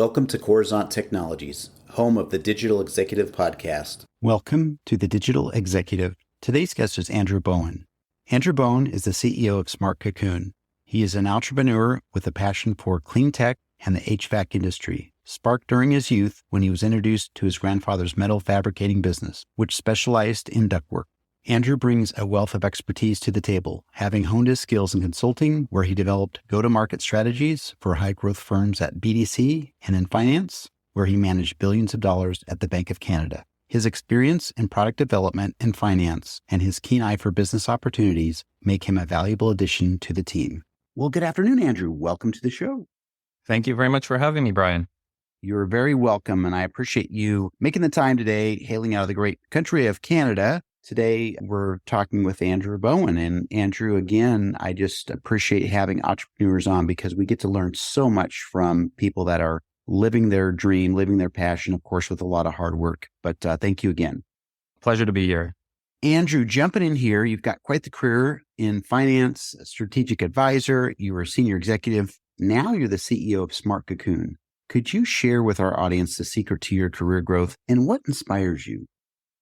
Welcome to Coruzant Technologies, home of the Digital Executive Podcast. Welcome to the Digital Executive. Today's guest is Andrew Bowen. Andrew Bowen is the CEO of SmartCocoon. He is an entrepreneur with a passion for clean tech and the HVAC industry, sparked during his youth when he was introduced to his grandfather's metal fabricating business, which specialized in ductwork. Andrew brings a wealth of expertise to the table, having honed his skills in consulting, where he developed go-to-market strategies for high-growth firms at BDC, and in finance, where he managed billions of dollars at the Bank of Canada. His experience in product development and finance and his keen eye for business opportunities make him a valuable addition to the team. Well, good afternoon, Andrew. Welcome to the show. Thank you very much for having me, Brian. You're very welcome, and I appreciate you making the time today, hailing out of the great country of Canada. Today, we're talking with Andrew Bowen. And Andrew, again, I just appreciate having entrepreneurs on because we get to learn so much from people that are living their dream, living their passion, of course, with a lot of hard work. But thank you again. Pleasure to be here. Andrew, jumping in here, you've got quite the career in finance, a strategic advisor. You were a senior executive. Now you're the CEO of SmartCocoon. Could you share with our audience the secret to your career growth and what inspires you?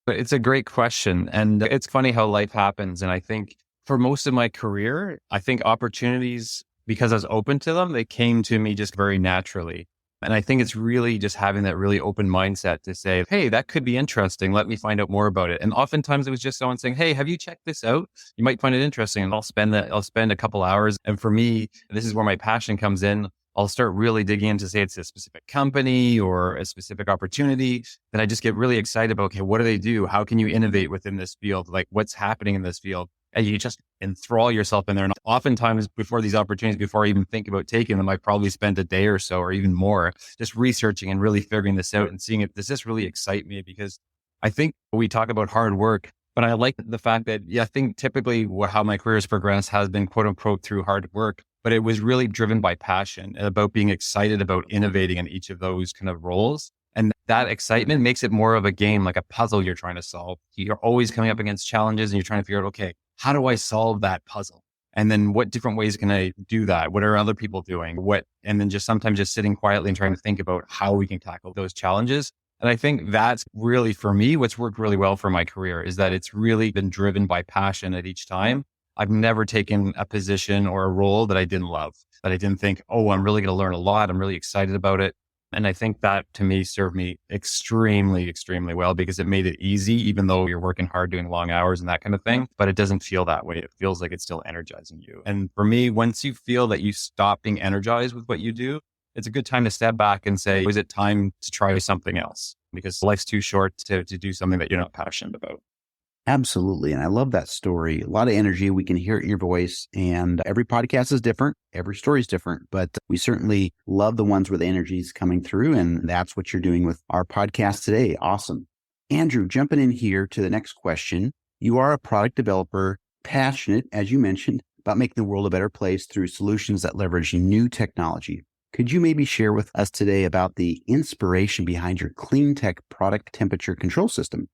It's a great question. And it's funny how life happens. And I think for most of my career, I think opportunities, because I was open to them, they came to me just very naturally. And I think it's really just having that really open mindset to say, hey, that could be interesting. Let me find out more about it. And oftentimes it was just someone saying, hey, have you checked this out? You might find it interesting. And I'll spend a couple hours. And for me, this is where my passion comes in. I'll start really digging into, say, it's a specific company or a specific opportunity. Then I just get really excited about, okay, what do they do? How can you innovate within this field? Like what's happening in this field? And you just enthrall yourself in there. And oftentimes before these opportunities, before I even think about taking them, I probably spend a day or so or even more just researching and really figuring this out and seeing if does this really excite me? Because I think we talk about hard work, but I like the fact that, I think typically how my career has progressed has been quote unquote through hard work, but it was really driven by passion and about being excited about innovating in each of those kind of roles. And that excitement makes it more of a game, like a puzzle you're trying to solve. You're always coming up against challenges and you're trying to figure out, okay, how do I solve that puzzle? And then what different ways can I do that? What are other people doing? And then just sometimes just sitting quietly and trying to think about how we can tackle those challenges. And I think that's really, for me, what's worked really well for my career is that it's really been driven by passion at each time. I've never taken a position or a role that I didn't love, that I didn't think, oh, I'm really going to learn a lot. I'm really excited about it. And I think that to me served me extremely, extremely well because it made it easy, even though you're working hard doing long hours and that kind of thing, but it doesn't feel that way. It feels like it's still energizing you. And for me, once you feel that you stop being energized with what you do, it's a good time to step back and say, is it time to try something else? Because life's too short to do something that you're not passionate about. Absolutely. And I love that story. A lot of energy. We can hear it in your voice. And every podcast is different. Every story is different. But we certainly love the ones where the energy is coming through. And that's what you're doing with our podcast today. Awesome. Andrew, jumping in here to the next question. You are a product developer, passionate, as you mentioned, about making the world a better place through solutions that leverage new technology. Could you maybe share with us today about the inspiration behind your clean tech product temperature control system?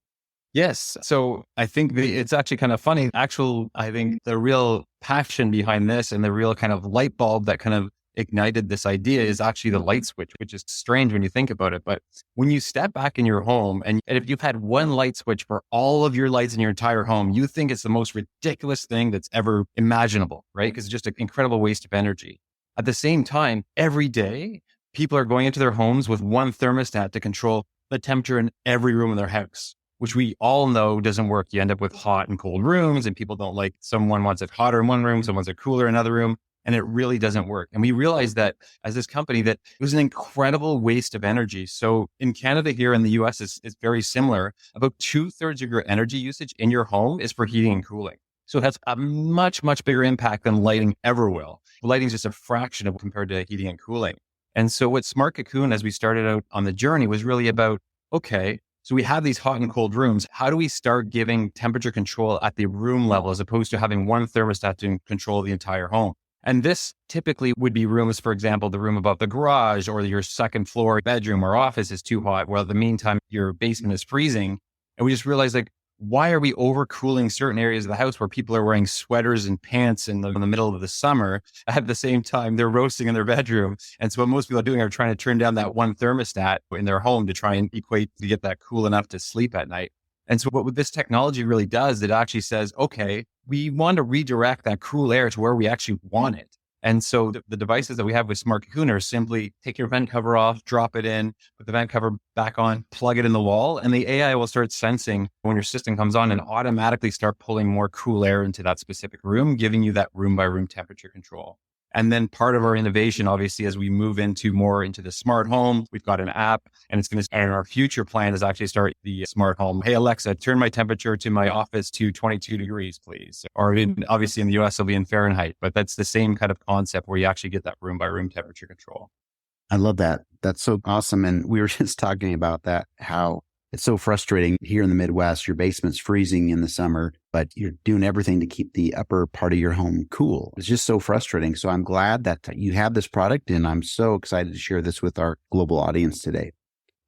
Yes. So I think it's actually kind of funny. I think the real passion behind this and the real kind of light bulb that kind of ignited this idea is actually the light switch, which is strange when you think about it. But when you step back in your home and if you've had one light switch for all of your lights in your entire home, you think it's the most ridiculous thing that's ever imaginable, right? Because it's just an incredible waste of energy. At the same time, every day, people are going into their homes with one thermostat to control the temperature in every room in their house, which we all know doesn't work. You end up with hot and cold rooms and people don't like, someone wants it hotter in one room, someone wants it cooler in another room, and it really doesn't work. And we realized that as this company that it was an incredible waste of energy. So in Canada here in the US, it's very similar. About 2/3 of your energy usage in your home is for heating and cooling. So it has a much, much bigger impact than lighting ever will. Lighting is just a fraction of compared to heating and cooling. And so what SmartCocoon, as we started out on the journey, was really about, okay, so we have these hot and cold rooms. How do we start giving temperature control at the room level as opposed to having one thermostat to control the entire home? And this typically would be rooms, for example, the room above the garage or your second floor bedroom or office is too hot, while in the meantime, your basement is freezing. And we just realized like, why are we overcooling certain areas of the house where people are wearing sweaters and pants in the middle of the summer? At the same time, they're roasting in their bedroom. And so what most people are doing are trying to turn down that one thermostat in their home to try and equate to get that cool enough to sleep at night. And so what this technology really does, it actually says, okay, we want to redirect that cool air to where we actually want it. And so the devices that we have with SmartCocoon are simply take your vent cover off, drop it in, put the vent cover back on, plug it in the wall, and the AI will start sensing when your system comes on and automatically start pulling more cool air into that specific room, giving you that room by room temperature control. And then part of our innovation, obviously, as we move more into the smart home, we've got an app, and and our future plan is actually start the smart home. Hey, Alexa, turn my temperature to my office to 22 degrees, please. Or obviously in the US, it'll be in Fahrenheit, but that's the same kind of concept where you actually get that room by room temperature control. I love that. That's so awesome. And we were just talking about that, how it's so frustrating here in the Midwest. Your basement's freezing in the summer, but you're doing everything to keep the upper part of your home cool. It's just so frustrating. So I'm glad that you have this product, and I'm so excited to share this with our global audience today.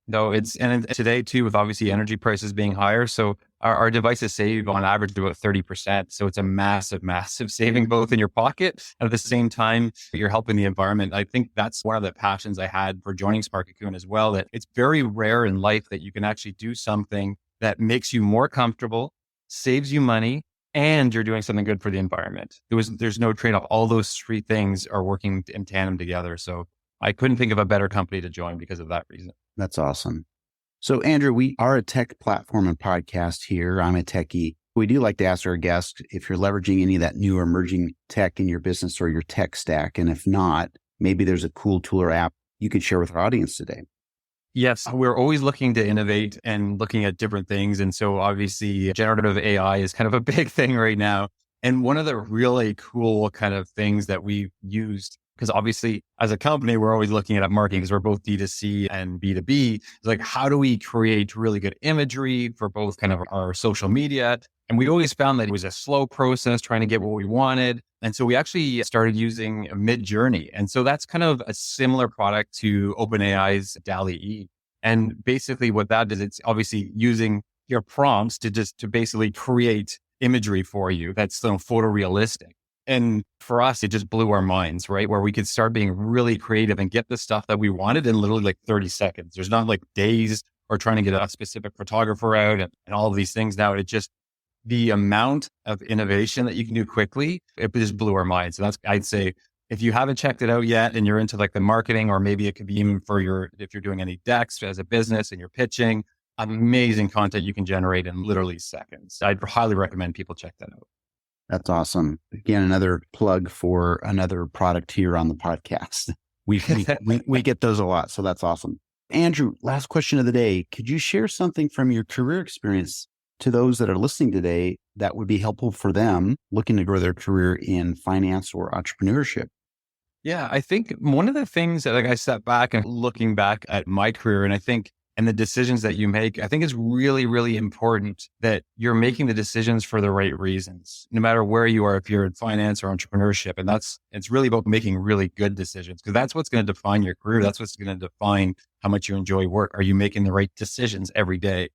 No, and today too, with obviously energy prices being higher. So our devices save on average about 30%. So it's a massive, massive saving both in your pocket and at the same time, you're helping the environment. I think that's one of the passions I had for joining SmartCocoon as well, that it's very rare in life that you can actually do something that makes you more comfortable, saves you money, and you're doing something good for the environment. There's no trade-off. All those three things are working in tandem together. So I couldn't think of a better company to join because of that reason. That's awesome. So Andrew, we are a tech platform and podcast here. I'm a techie. We do like to ask our guests if you're leveraging any of that new or emerging tech in your business or your tech stack. And if not, maybe there's a cool tool or app you could share with our audience today. Yes, we're always looking to innovate and looking at different things. And so obviously generative AI is kind of a big thing right now. And one of the really cool kind of things that we've used, because obviously as a company, we're always looking at marketing because we're both D2C and B2B. It's like, how do we create really good imagery for both kind of our social media? And we always found that it was a slow process trying to get what we wanted. And so we actually started using Mid-Journey. And so that's kind of a similar product to OpenAI's DALL-E. And basically what that is, it's obviously using your prompts to basically create imagery for you that's photorealistic. And for us, it just blew our minds, right? Where we could start being really creative and get the stuff that we wanted in literally like 30 seconds. There's not like days or trying to get a specific photographer out and all of these things now. It just, the amount of innovation that you can do quickly, it just blew our minds. So that's, I'd say, if you haven't checked it out yet and you're into like the marketing, or maybe it could be even for if you're doing any decks as a business and you're pitching, amazing content you can generate in literally seconds. I'd highly recommend people check that out. That's awesome. Again, another plug for another product here on the podcast. We get those a lot, so that's awesome. Andrew, last question of the day. Could you share something from your career experience to those that are listening today that would be helpful for them looking to grow their career in finance or entrepreneurship? Yeah, I think one of the things that, like, I sat back and looking back at my career, and I think, and the decisions that you make, I think it's really, really important that you're making the decisions for the right reasons, no matter where you are, if you're in finance or entrepreneurship. And it's really about making really good decisions, because that's what's going to define your career. That's what's going to define how much you enjoy work. Are you making the right decisions every day?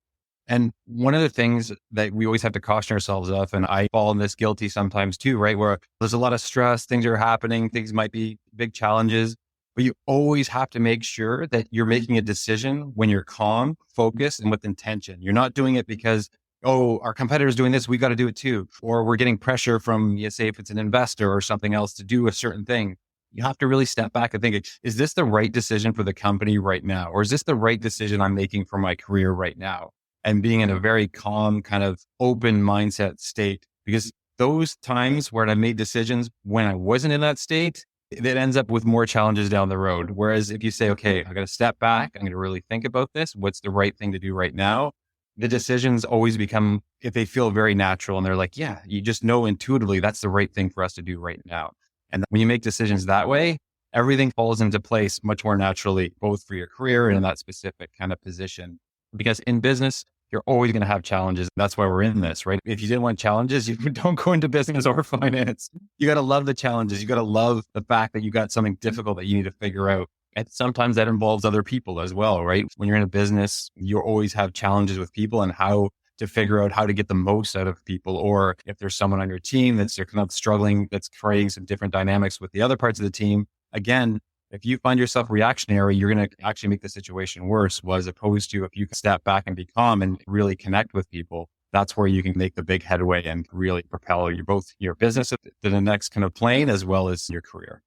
And one of the things that we always have to caution ourselves of, and I fall in this guilty sometimes too, right? Where there's a lot of stress, things are happening, things might be big challenges, but you always have to make sure that you're making a decision when you're calm, focused, and with intention. You're not doing it because, oh, our competitor's doing this, we got to do it too. Or we're getting pressure from, say, if it's an investor or something else to do a certain thing. You have to really step back and think, is this the right decision for the company right now? Or is this the right decision I'm making for my career right now? And being in a very calm, kind of open mindset state, because those times where I made decisions when I wasn't in that state, it ends up with more challenges down the road. Whereas if you say, okay, I got to step back, I'm going to really think about this. What's the right thing to do right now? The decisions always become, if they feel very natural and they're like, yeah, you just know intuitively that's the right thing for us to do right now. And when you make decisions that way, everything falls into place much more naturally, both for your career and in that specific kind of position. Because in business, you're always going to have challenges. That's why we're in this, right? If you didn't want challenges, you don't go into business or finance. You got to love the challenges. You got to love the fact that you got something difficult that you need to figure out. And sometimes that involves other people as well, right? When you're in a business, you always have challenges with people, and how to figure out how to get the most out of people. Or if there's someone on your team that's kind of struggling, that's creating some different dynamics with the other parts of the team. Again, if you find yourself reactionary, you're going to actually make the situation worse, as opposed to if you can step back and be calm and really connect with people. That's where you can make the big headway and really propel your business to the next kind of plane as well as your career.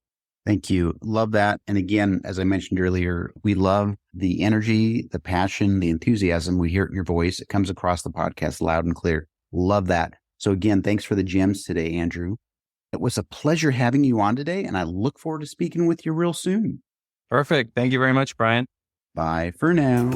Thank you. Love that. And again, as I mentioned earlier, we love the energy, the passion, the enthusiasm. We hear it in your voice. It comes across the podcast loud and clear. Love that. So again, thanks for the gems today, Andrew. It was a pleasure having you on today, and I look forward to speaking with you real soon. Perfect. Thank you very much, Brian. Bye for now.